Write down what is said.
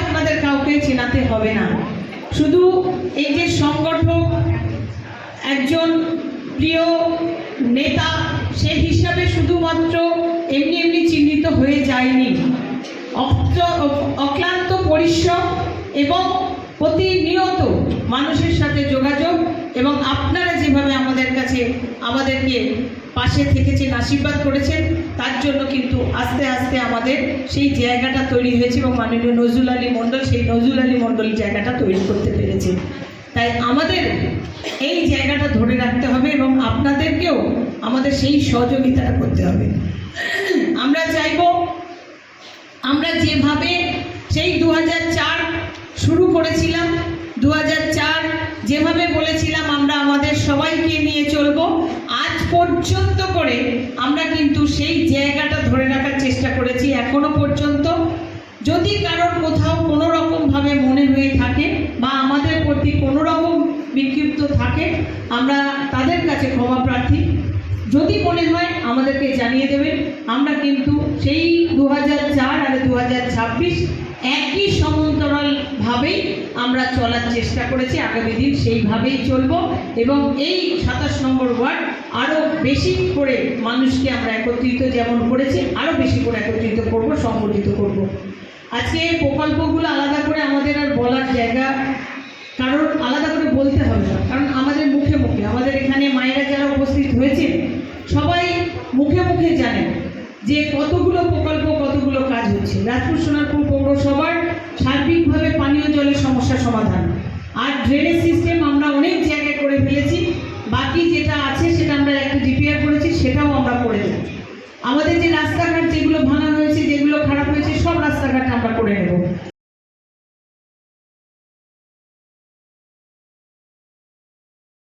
আপনাদের কাউকে চেনাতে হবে না। শুধু এই যে সংগঠক, একজন প্রিয় নেতা সে হিসাবে শুধুমাত্র এমনি এমনি চিহ্নিত হয়ে যায়নি। অক্লান্ত পরিশ্রম এবং প্রতিনিয়ত মানুষের সাথে যোগাযোগ এবং আপনারা যেভাবে আমাদেরকে পাশে থেকেছেন, আশীর্বাদ করেছেন, তার জন্য কিন্তু আস্তে আস্তে আমাদের সেই জায়গাটা তৈরি হয়েছে এবং মাননীয় নজরুল আলী মণ্ডল সেই নজরুল আলী মণ্ডল জায়গাটা তৈরি করতে পেরেছে। তাই আমাদের এই জায়গাটা ধরে রাখতে হবে এবং আপনাদেরকেও আমাদের সেই সহযোগিতাটা করতে হবে। আমরা চাইব আমরা যেভাবে সেই 2004 শুরু করেছিলাম, 2004 যেভাবে বলেছিলাম আমরা আমাদের সবাইকে নিয়ে চলব, আজ পর্যন্ত করে আমরা কিন্তু সেই জায়গাটা ধরে রাখার চেষ্টা করেছি। এখনো পর্যন্ত যদি কারোর কোথাও কোনো রকমভাবে মনে হয়ে থাকে বা আমাদের প্রতি কোনো রকম বিক্ষিপ্ত থাকে, আমরা তাদের কাছে ক্ষমা প্রার্থী। যদি মনে হয় আমাদেরকে জানিয়ে দেবেন। আমরা কিন্তু সেই 2004 আর 2026 একই সমান্তরালভাবেই আমরা চলার চেষ্টা করেছি। আগামী দিন সেইভাবেই চলব এবং এই 27 নম্বর ওয়ার্ড আরও বেশি করে মানুষকে আমরা একত্রিত যেমন করেছি আরও বেশি করে একত্রিত করব, সংগঠিত করব। আজকে প্রকল্পগুলো আলাদা করে আমাদের আর বলার জায়গা কারণ আলাদা করে বলতে হবে না, কারণ আমাদের মুখে মুখে আমাদের এখানে মায়েরা যারা উপস্থিত হয়েছে সবাই মুখে মুখে জানেন যে কতগুলো প্রকল্প, কতগুলো কাজ হচ্ছে। রাজপুর সোনারপুর পৌরসভার সার্বিকভাবে পানীয় জলের সমস্যা সমাধান আর ড্রেনেজ সিস্টেম আমরা অনেক জায়গায় করে ফেলেছি। বাকি যেটা আছে সেটা আমরা একটু রিপেয়ার করেছি, সেটাও আমরা করে দেব। আমাদের যে রাস্তাঘাট যেগুলো ভাঙা হয়েছে, যেগুলো খারাপ হয়েছে, সব রাস্তাঘাট আমরা করে নেব।